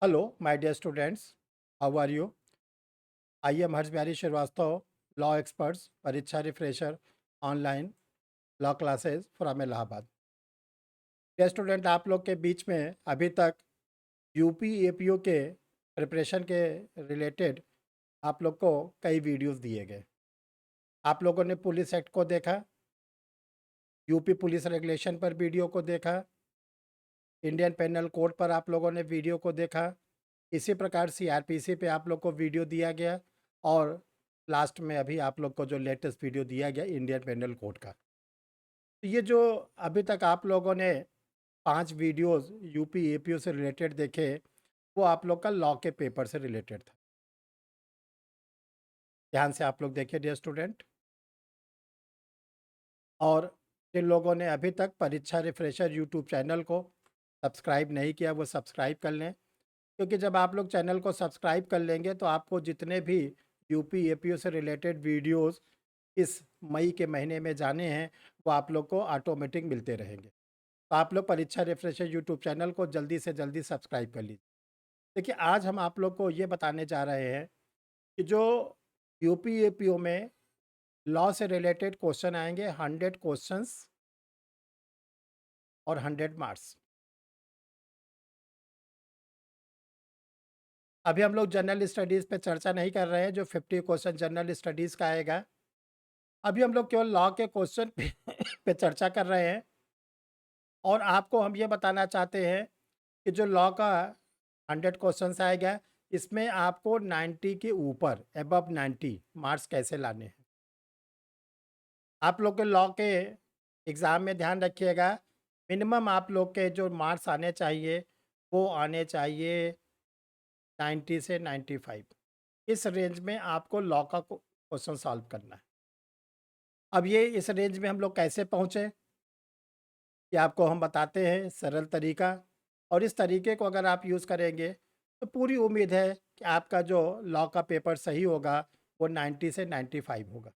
Hello, my dear students. How are you? I am Harsh Bihari Srivastava, law experts, Pariksha Refresher, online law classes from Allahabad. Dear student, आप लोग के बीच में अभी तक UP APO के preparation के रिलेटेड आप लोग को कई वीडियोस दिए गए। आप लोगों ने पुलिस एक्ट को देखा, यूपी पुलिस रेगुलेशन पर वीडियो को देखा, इंडियन पेनल कोड पर आप लोगों ने वीडियो को देखा। इसी प्रकार सीआरपीसी पे आप लोग को वीडियो दिया गया और लास्ट में अभी आप लोग को जो लेटेस्ट वीडियो दिया गया इंडियन पेनल कोड का। तो ये जो अभी तक आप लोगों ने 5 वीडियोस यूपी एपीओ से रिलेटेड देखे, वो आप लोग का लॉ के पेपर से रिलेटेड था। ध्यान से आप लोग देखिए डियर स्टूडेंट। और जिन लोगों ने अभी तक परीक्षा रिफ्रेशर यूट्यूब चैनल को सब्सक्राइब नहीं किया, वो सब्सक्राइब कर लें, क्योंकि जब आप लोग चैनल को सब्सक्राइब कर लेंगे तो आपको जितने भी यूपी एपीओ से रिलेटेड वीडियोस इस मई के महीने में जाने हैं, वो आप लोग को ऑटोमेटिक मिलते रहेंगे। तो आप लोग परीक्षा रिफ्रेशर यूट्यूब चैनल को जल्दी से जल्दी सब्सक्राइब कर लीजिए। देखिए, आज हम आप लोग को ये बताने जा रहे हैं कि जो यूपी एपीओ में लॉ से रिलेटेड क्वेश्चन आएंगे, 100 क्वेश्चंस और 100 मार्क्स। अभी हम लोग जनरल स्टडीज़ पे चर्चा नहीं कर रहे हैं, जो 50 क्वेश्चन जनरल स्टडीज़ का आएगा। अभी हम लोग केवल लॉ के क्वेश्चन पे पे चर्चा कर रहे हैं और आपको हम ये बताना चाहते हैं कि जो लॉ का 100 क्वेश्चंस आएगा, इसमें आपको 90 के ऊपर, अबव 90 मार्क्स कैसे लाने हैं। आप लोग के लॉ के एग्ज़ाम में ध्यान रखिएगा, मिनिमम आप लोग के जो मार्क्स आने चाहिए, वो आने चाहिए 90 से 95। इस रेंज में आपको लॉ का क्वेश्चन सॉल्व करना है। अब ये इस रेंज में हम लोग कैसे पहुँचे, ये आपको हम बताते हैं सरल तरीका। और इस तरीके को अगर आप यूज़ करेंगे तो पूरी उम्मीद है कि आपका जो लॉ का पेपर सही होगा, वो 90 से 95 होगा।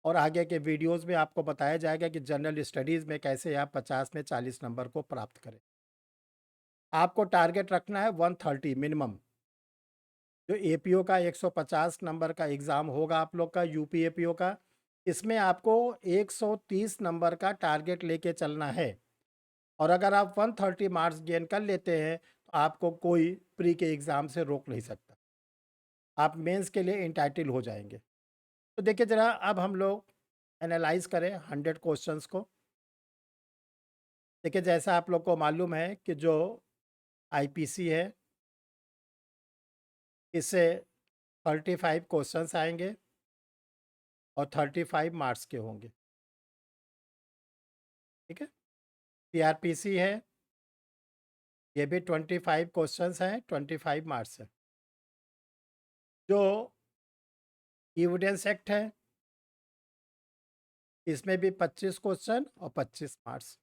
और आगे के वीडियोस में आपको बताया जाएगा कि जनरल स्टडीज़ में कैसे आप 50 में 40 नंबर को प्राप्त करें। आपको टारगेट रखना है 130 मिनिमम। जो एपीओ का 150 नंबर का एग्ज़ाम होगा आप लोग का, यूपी एपीओ का, इसमें आपको 130 नंबर का टारगेट लेके चलना है। और अगर आप 130 मार्क्स गेन कर लेते हैं तो आपको कोई प्री के एग्ज़ाम से रोक नहीं सकता, आप मेंस के लिए एंटाइटल हो जाएंगे। तो देखिए ज़रा, अब हम लोग एनालाइज करें 100 क्वेश्चंस को। देखिए, जैसा आप लोग को मालूम है कि जो आईपीसी है, इससे 35 क्वेश्चंस आएंगे और 35 मार्क्स के होंगे। ठीक है। सीआरपीसी है, ये भी 25 क्वेश्चंस हैं, 25 मार्क्स है। जो एविडेंस एक्ट है, इसमें भी 25 क्वेश्चन और 25 मार्क्स।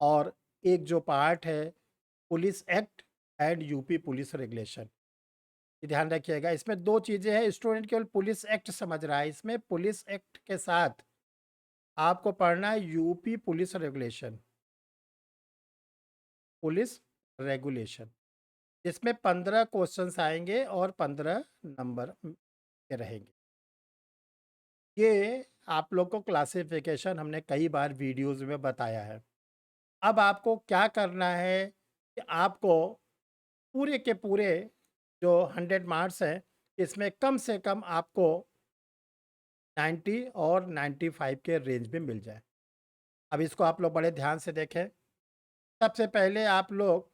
और एक जो पार्ट है police act and UP police regulation, ये ध्यान रखिएगा। इसमें दो चीज़ें हैं, स्टूडेंट केवल पुलिस एक्ट समझ रहा है, इसमें पुलिस एक्ट के साथ आपको पढ़ना है UP police regulation, police regulation. इसमें 15 क्वेश्चंस आएंगे और 15 नंबर के रहेंगे। ये आप लोग को क्लासिफिकेशन हमने कई बार वीडियोस में बताया है। अब आपको क्या करना है कि आपको पूरे के पूरे जो 100 मार्क्स हैं, इसमें कम से कम आपको 90 और 95 के रेंज में मिल जाए। अब इसको आप लोग बड़े ध्यान से देखें। सबसे पहले आप लोग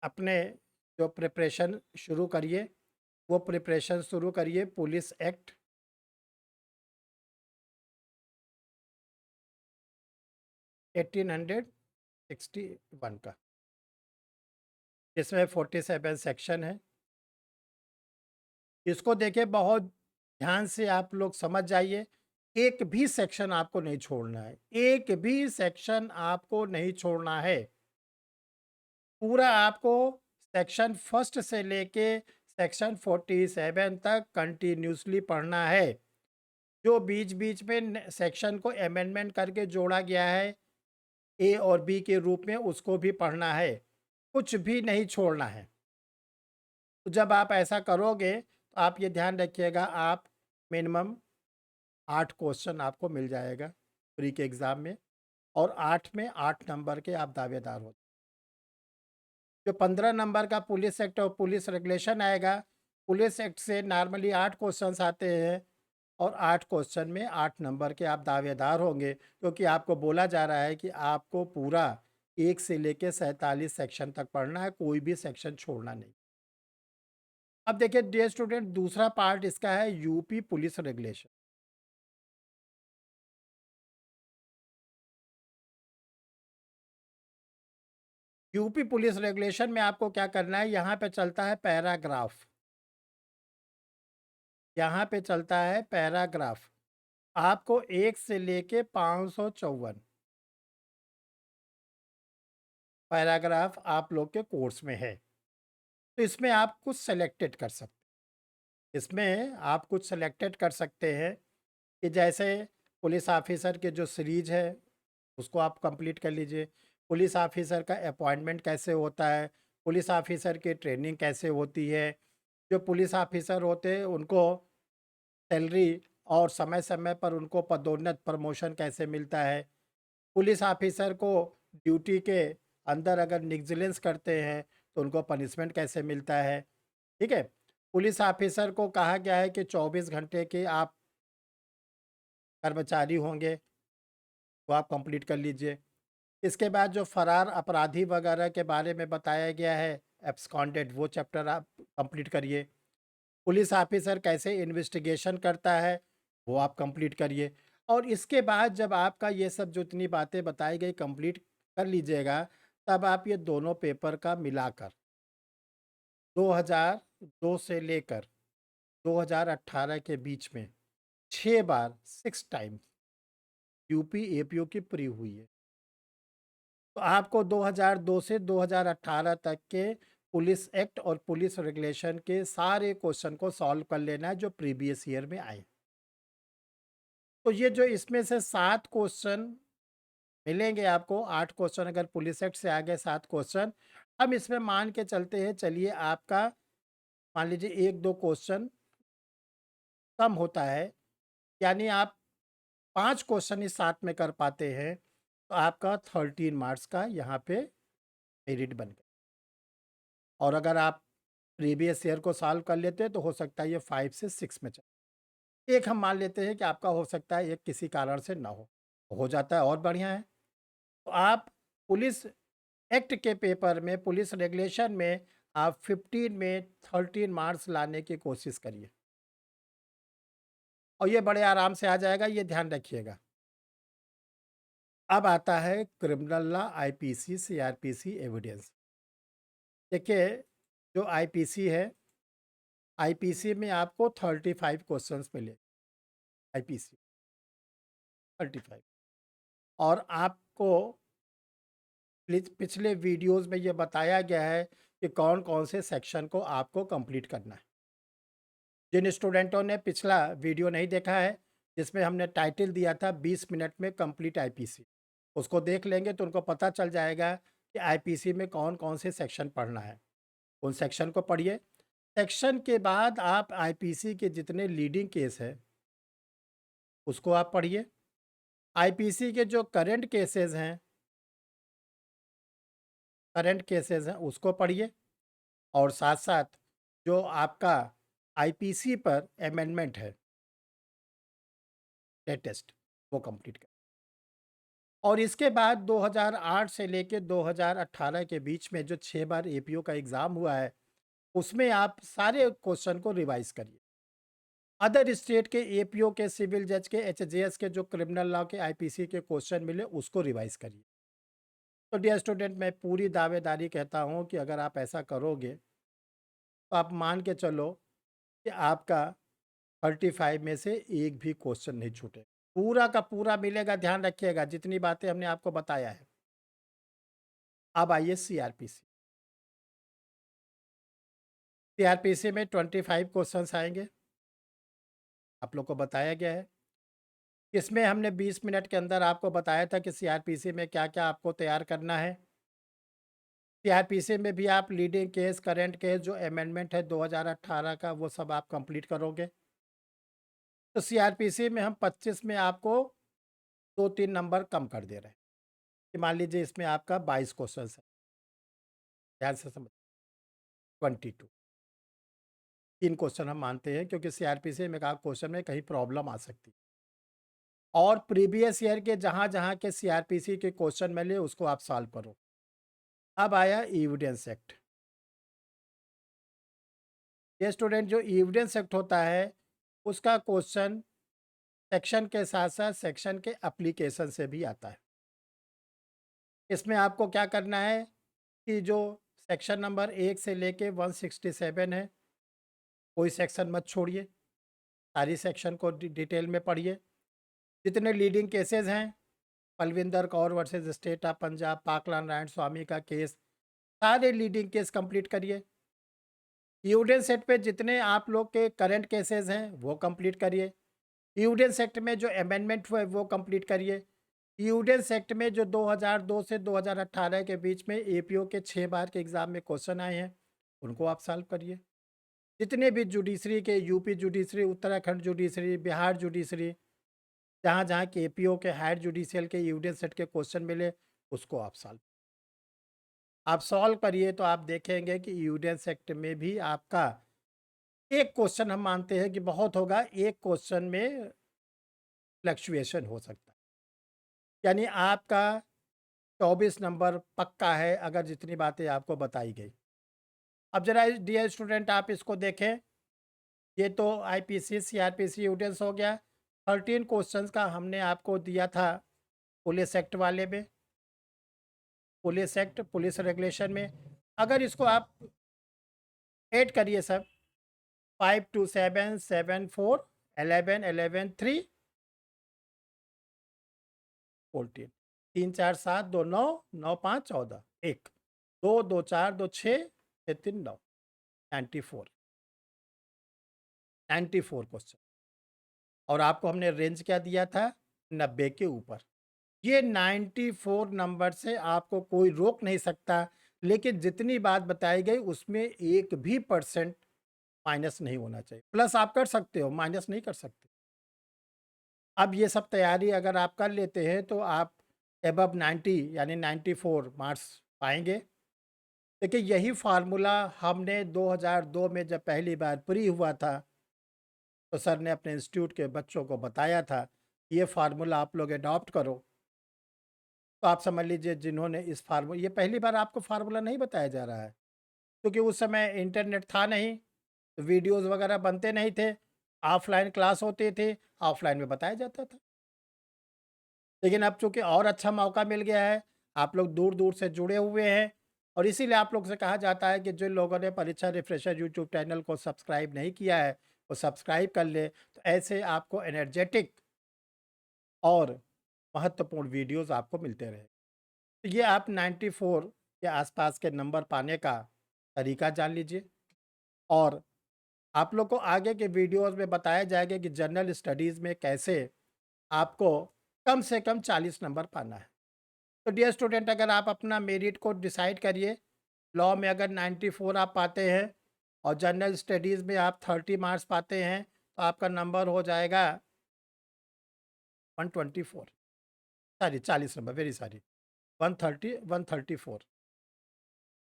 अपने जो प्रिपरेशन शुरू करिए, वो प्रिपरेशन शुरू करिए पुलिस एक्ट 1861 का, जिसमें 47 सेक्शन है। इसको देखिए, बहुत ध्यान से आप लोग समझ जाइए, एक भी सेक्शन आपको नहीं छोड़ना है, एक भी सेक्शन आपको नहीं छोड़ना है। पूरा आपको सेक्शन फर्स्ट से लेके सेक्शन 47 तक कंटिन्यूसली पढ़ना है। जो बीच बीच में सेक्शन को अमेंडमेंट करके जोड़ा गया है ए और बी के रूप में, उसको भी पढ़ना है। कुछ भी नहीं छोड़ना है। तो जब आप ऐसा करोगे तो आप ये ध्यान रखिएगा, आप मिनिमम 8 क्वेश्चन आपको मिल जाएगा प्री के एग्ज़ाम में, और 8 में 8 नंबर के आप दावेदार हो। जो 15 नंबर का पुलिस एक्ट और पुलिस रेगुलेशन आएगा, पुलिस एक्ट से नॉर्मली 8 क्वेश्चंस आते हैं, और 8 क्वेश्चन में 8 नंबर के आप दावेदार होंगे, क्योंकि आपको बोला जा रहा है कि आपको पूरा 1 से लेके 47 सेक्शन तक पढ़ना है, कोई भी सेक्शन छोड़ना नहीं। अब देखिए डियर स्टूडेंट, दूसरा पार्ट इसका है UP police regulation. UP police regulation में आपको क्या करना है, यहाँ पे चलता है पैराग्राफ, यहाँ पे चलता है पैराग्राफ। आपको 1 से लेके 554 पैराग्राफ आप लोग के कोर्स में है। तो इसमें आप कुछ सेलेक्टेड कर सकते हैं। इसमें आप कुछ सेलेक्टेड कर सकते हैं कि जैसे पुलिस ऑफिसर के जो सीरीज है, उसको आप कंप्लीट कर लीजिए। पुलिस ऑफिसर का अपॉइंटमेंट कैसे होता है, पुलिस ऑफिसर की ट्रेनिंग कैसे होती है, जो पुलिस ऑफिसर होते हैं उनको सैलरी और समय-समय पर उनको पदोन्नत प्रमोशन कैसे मिलता है, पुलिस ऑफिसर को ड्यूटी के अंदर अगर निग्जिलेंस करते हैं तो उनको पनिशमेंट कैसे मिलता है, ठीक है? पुलिस ऑफिसर को कहा गया है कि 24 घंटे के आप कर्मचारी होंगे, वो आप कंप्लीट कर लीजिए। इसके बाद जो फरार अपराधी वगैरह के बारे में बताया गया है, एब्सकॉन्डेड, वो चैप्टर आप कंप्लीट करिए। पुलिस ऑफिसर कैसे इन्वेस्टिगेशन करता है, वो आप कंप्लीट करिए। और इसके बाद जब आपका ये सब जो इतनी बातें बताई गई कंप्लीट कर लीजिएगा, तब आप ये दोनों पेपर का मिलाकर 2002 से लेकर 2018 के बीच में 6 बार 6 टाइम्स यूपी एपीओ की प्री हुई है। तो आपको 2002 से 2018 तक के पुलिस एक्ट और पुलिस रेगुलेशन के सारे क्वेश्चन को सॉल्व कर लेना है जो प्रीवियस ईयर में आए। तो ये जो इसमें से 7 क्वेश्चन मिलेंगे आपको, 8 क्वेश्चन अगर पुलिस एक्ट से आ गए, 7 क्वेश्चन। हम इसमें मान के चलते हैं, चलिए आपका मान लीजिए 1-2 क्वेश्चन कम होता है, यानी आप 5 क्वेश्चन इस 7 में कर पाते हैं, तो आपका 13 मार्क्स का यहाँ पे मेरिट बन गया। और अगर आप प्रीवियस ईयर को सॉल्व कर लेते हैं तो हो सकता है ये 5 से 6 में चले। एक हम मान लेते हैं कि आपका हो सकता है एक किसी कारण से ना हो जाता है और बढ़िया है। तो आप पुलिस एक्ट के पेपर में, पुलिस रेगुलेशन में आप 15 में 13 मार्क्स लाने की कोशिश करिए, और ये बड़े आराम से आ जाएगा, ये ध्यान रखिएगा। अब आता है criminal law, IPC, CrPC evidence. देखिए, जो आईपीसी है, आईपीसी में आपको 35 क्वेश्चंस मिले, आईपीसी 35। और आपको पिछले वीडियोस में ये बताया गया है कि कौन कौन से सेक्शन को आपको कंप्लीट करना है। जिन स्टूडेंटों ने पिछला वीडियो नहीं देखा है, जिसमें हमने टाइटल दिया था 20 मिनट में कंप्लीट आईपीसी, उसको देख लेंगे तो उनको पता चल जाएगा कि आईपीसी में कौन कौन से सेक्शन पढ़ना है। उन सेक्शन को पढ़िए। सेक्शन के बाद आप आईपीसी के जितने लीडिंग केस है उसको आप पढ़िए। आईपीसी के जो करंट केसेस हैं उसको पढ़िए, और साथ-साथ जो आपका आईपीसी पर अमेंडमेंट है लेटेस्ट, वो कंप्लीट करें। और इसके बाद 2008 से लेके 2018 के बीच में जो 6 बार एपीओ का एग्ज़ाम हुआ है, उसमें आप सारे क्वेश्चन को रिवाइज़ करिए। अदर स्टेट के एपीओ के, सिविल जज के, एचजेएस के जो क्रिमिनल लॉ के आईपीसी के क्वेश्चन मिले, उसको रिवाइज़ करिए। तो डियर स्टूडेंट, मैं पूरी दावेदारी कहता हूँ कि अगर आप ऐसा करोगे, तो आप मान के चलो कि आपका 35 में से एक भी क्वेश्चन नहीं छूटे। पूरा का पूरा मिलेगा, ध्यान रखिएगा जितनी बातें हमने आपको बताया है। अब आइए सीआरपीसी। सीआरपीसी में 25 क्वेश्चंस आएँगे, आप लोग को बताया गया है। इसमें हमने 20 मिनट के अंदर आपको बताया था कि सीआरपीसी में क्या-क्या आपको तैयार करना है। सीआरपीसी में भी आप लीडिंग केस, करंट केस, जो अमेंडमेंट है 2018 का, वो सब आप कंप्लीट करोगे। तो सीआरपीसी में हम 25 में आपको 2-3 नंबर कम कर दे रहे हैं कि मान लीजिए इसमें आपका 22 क्वेश्चंस है, ध्यान से समझ 22 3 क्वेश्चन हम मानते हैं, क्योंकि सीआरपीसी में कहा क्वेश्चन में कहीं प्रॉब्लम आ सकती है। और प्रीवियस ईयर के जहाँ-जहाँ के सीआरपीसी के क्वेश्चन मिले उसको आप सॉल्व करो। अब आया एविडेंस एक्ट। ये स्टूडेंट, जो एविडेंस एक्ट होता है उसका क्वेश्चन सेक्शन के साथ-साथ सेक्शन के एप्लीकेशन से भी आता है। इसमें आपको क्या करना है कि जो सेक्शन नंबर 1 से लेके 167 है, कोई सेक्शन मत छोड़िए, सारी सेक्शन को डिटेल में पढ़िए। जितने लीडिंग केसेस हैं, Palvinder Kaur versus state of Punjab, Pakala Narayan Swami का केस, सारे लीडिंग केस कंप्लीट करिए। एविडेंस एक्ट पे जितने आप लोग के करंट केसेस हैं वो कंप्लीट करिए। एविडेंस एक्ट में जो अमेंडमेंट हुए वो कंप्लीट करिए। एविडेंस एक्ट में जो 2002 से 2018 के बीच में एपीओ के 6 बार के एग्ज़ाम में क्वेश्चन आए हैं, उनको आप सॉल्व करिए। जितने भी जुडिशरी के, UP judiciary, Uttarakhand judiciary, Bihar judiciary, जहाँ-जहाँ के एपीओ के, हायर जुडिशियल के एविडेंस सेट के क्वेश्चन मिले, उसको आप सॉल्व करिए तो आप देखेंगे कि एविडेंस एक्ट में भी आपका एक क्वेश्चन हम मानते हैं कि बहुत होगा, एक क्वेश्चन में फ्लक्चुएशन हो सकता है। यानी आपका 24 नंबर पक्का है अगर जितनी बातें आपको बताई गई। अब ज़रा डियर स्टूडेंट आप इसको देखें, ये तो आईपीसी, सीआरपीसी एविडेंस हो गया। 13 क्वेश्चंस का हमने आपको दिया था पुलिस एक्ट वाले में, पुलिस एक्ट, पुलिस रेगुलेशन में। अगर इसको आप ऐड करिए सब, 5 2 7 7 4 11 11 3 14, 3 4 7 2 9 9 5 14, 1 2 2 4 2 6 6 3 9, 94 94 क्वेश्चन। और आपको हमने रेंज क्या दिया था, 90 के ऊपर। ये 94 नंबर से आपको कोई रोक नहीं सकता, लेकिन जितनी बात बताई गई उसमें एक भी परसेंट माइनस नहीं होना चाहिए। प्लस आप कर सकते हो, माइनस नहीं कर सकते। अब ये सब तैयारी अगर आप कर लेते हैं तो आप एबव 90 यानी 94 मार्क्स पाएंगे। देखिए यही फार्मूला हमने 2002 में जब पहली बार प्री हुआ था तो सर ने अपने इंस्टीट्यूट के बच्चों को बताया था, ये फार्मूला आप लोग अडॉप्ट करो। तो आप समझ लीजिए जिन्होंने इस फार्मूला, ये पहली बार आपको फार्मूला नहीं बताया जा रहा है, क्योंकि उस समय इंटरनेट था नहीं, वीडियोज़ वगैरह बनते नहीं थे, ऑफलाइन क्लास होती थी, ऑफलाइन में बताया जाता था। लेकिन अब चूँकि और अच्छा मौका मिल गया है, आप लोग दूर-दूर से जुड़े हुए हैं और इसीलिए आप लोग से कहा जाता है कि जिन लोगों ने परीक्षा रिफ्रेशर यूट्यूब चैनल को सब्सक्राइब नहीं किया है, वो सब्सक्राइब कर ले। तो ऐसे आपको एनर्जेटिक और महत्वपूर्ण वीडियोज़ आपको मिलते रहे। तो ये आप 94 के आसपास के नंबर पाने का तरीका जान लीजिए। और आप लोग को आगे के वीडियोज़ में बताया जाएगा कि जनरल स्टडीज़ में कैसे आपको कम से कम 40 नंबर पाना है। तो डियर स्टूडेंट, अगर आप अपना मेरिट को डिसाइड करिए, लॉ में अगर 94 आप पाते हैं और जनरल स्टडीज़ में आप 30 मार्क्स पाते हैं तो आपका नंबर हो जाएगा 124, सॉरी 40 नंबर, वेरी सॉरी, 130 134।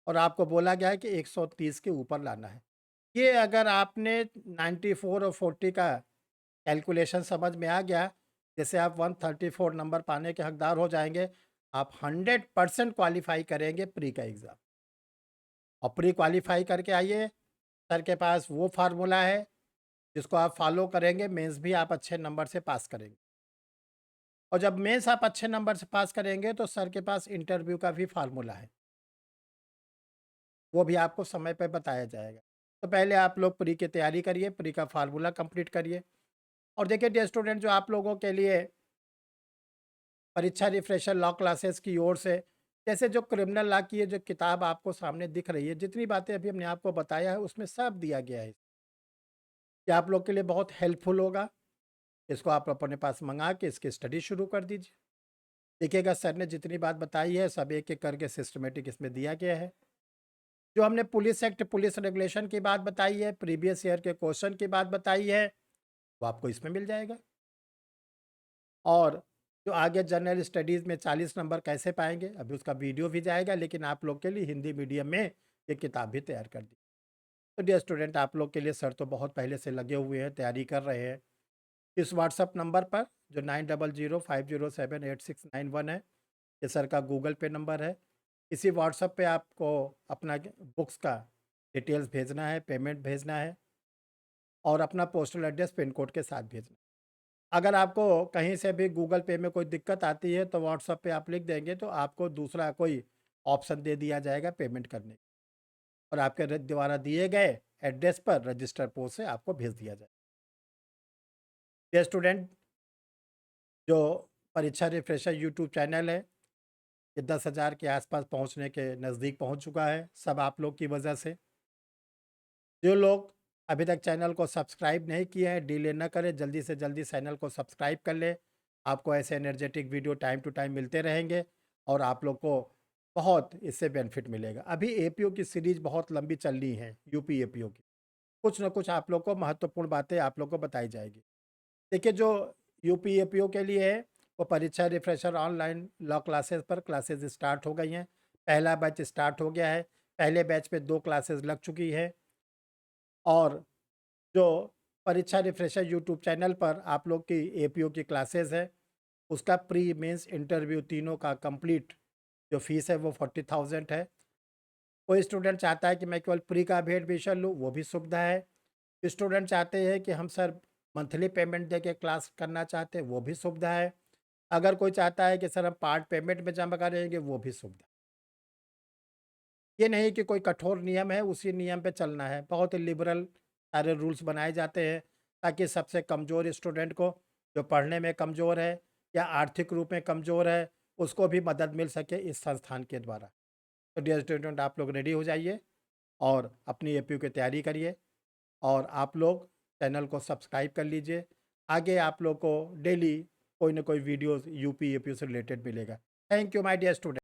और आपको बोला गया है कि 130 के ऊपर लाना है। ये अगर आपने 94 और 40 का कैलकुलेशन समझ में आ गया, जैसे आप 134 नंबर पाने के हकदार हो जाएंगे, आप 100% क्वालिफाई करेंगे प्री का एग्ज़ाम। और प्री क्वालिफाई करके आइए, सर के पास वो फार्मूला है जिसको आप फॉलो करेंगे, मेंस भी आप अच्छे नंबर से पास करेंगे। और जब मेंस आप अच्छे नंबर से पास करेंगे तो सर के पास इंटरव्यू का भी फार्मूला है, वो भी आपको समय पे बताया जाएगा। तो पहले आप लोग प्री की तैयारी करिए, प्री का फार्मूला कंप्लीट करिए। और देखिए डियर स्टूडेंट, जो आप लोगों के लिए परीक्षा रिफ्रेशर लॉ क्लासेस की ओर से, जैसे जो क्रिमिनल लॉ की ये जो किताब आपको सामने दिख रही है, जितनी बातें अभी हमने आपको बताया है उसमें सब दिया गया है, कि आप लोग के लिए बहुत हेल्पफुल होगा। इसको आप अपने पास मंगा के इसकी स्टडी शुरू कर दीजिए। देखिएगा सर ने जितनी बात बताई है सब एक एक करके सिस्टमेटिक इसमें दिया गया है। जो हमने पुलिस एक्ट, पुलिस रेगुलेशन की बात बताई है, प्रीवियस ईयर के क्वेश्चन की बात बताई है, वो आपको इसमें मिल जाएगा। और जो आगे जनरल स्टडीज़ में 40 नंबर कैसे पाएँगे, अभी उसका वीडियो भी जाएगा, लेकिन आप लोग के लिए हिंदी मीडियम में ये किताब भी तैयार कर दी। तो डियर स्टूडेंट, आप लोग के लिए सर तो बहुत पहले से लगे हुए हैं, तैयारी कर रहे हैं। इस व्हाट्सएप नंबर पर जो 9005078691 है, ये सर का गूगल पे नंबर है। इसी व्हाट्सएप पे आपको अपना बुक्स का डिटेल्स भेजना है, पेमेंट भेजना है और अपना पोस्टल एड्रेस पिन कोड के साथ भेजना है। अगर आपको कहीं से भी गूगल पे में कोई दिक्कत आती है तो व्हाट्सएप पे आप लिख देंगे तो आपको दूसरा कोई ऑप्शन दे दिया जाएगा पेमेंट करने का। और आपके द्वारा दिए गए एड्रेस पर रजिस्टर पोस्ट से आपको भेज दिया जाए। ये स्टूडेंट, जो परीक्षा रिफ्रेशर यूट्यूब चैनल है, ये 10,000 के आसपास पहुंचने के नज़दीक पहुंच चुका है, सब आप लोग की वजह से। जो लोग अभी तक चैनल को सब्सक्राइब नहीं किए हैं, डिले ना करें, जल्दी से जल्दी चैनल को सब्सक्राइब कर लें। आपको ऐसे energetic video time to time मिलते रहेंगे और आप लोग को बहुत इससे बेनिफिट मिलेगा। अभी एपीओ की सीरीज बहुत लंबी चल रही है, यूपी एपीओ की। कुछ ना कुछ आप लोग को महत्वपूर्ण बातें आप लोग को बताई जाएगी। देखिए, जो यूपी एपीओ के लिए है, वो परीक्षा रिफ्रेशर ऑनलाइन लॉ क्लासेस पर क्लासेस स्टार्ट हो गई हैं। पहला बैच स्टार्ट हो गया है। पहले बैच पे 2 क्लासेस लग चुकी है। और जो परीक्षा रिफ्रेशर यूट्यूब चैनल पर आप लोग की एपीओ की क्लासेस है, उसका प्री मेंस इंटरव्यू तीनों का कंप्लीट जो फीस है वो 40,000 है। कोई स्टूडेंट चाहता है कि मैं केवल प्री का भी एडमिशन लूँ, वो भी सुविधा है। स्टूडेंट चाहते हैं कि हम सर मंथली पेमेंट दे के क्लास करना चाहते हैं, वो भी सुविधा है। अगर कोई चाहता है कि सर हम पार्ट पेमेंट में जमा करेंगे, वो भी सुविधा। ये नहीं कि कोई कठोर नियम है, उसी नियम पे चलना है। बहुत ही लिबरल सारे रूल्स बनाए जाते हैं ताकि सबसे कमज़ोर स्टूडेंट को, जो पढ़ने में कमज़ोर है या आर्थिक रूप में कमज़ोर है, उसको भी मदद मिल सके इस संस्थान के द्वारा। तो डियर स्टूडेंट, आप लोग रेडी हो जाइए और अपनी एपीयू की तैयारी करिए और आप लोग चैनल को सब्सक्राइब कर लीजिए। आगे आप लोग को डेली कोई ना कोई वीडियोज़ यूपी एपीयू से रिलेटेड मिलेगा। Thank you my dear student.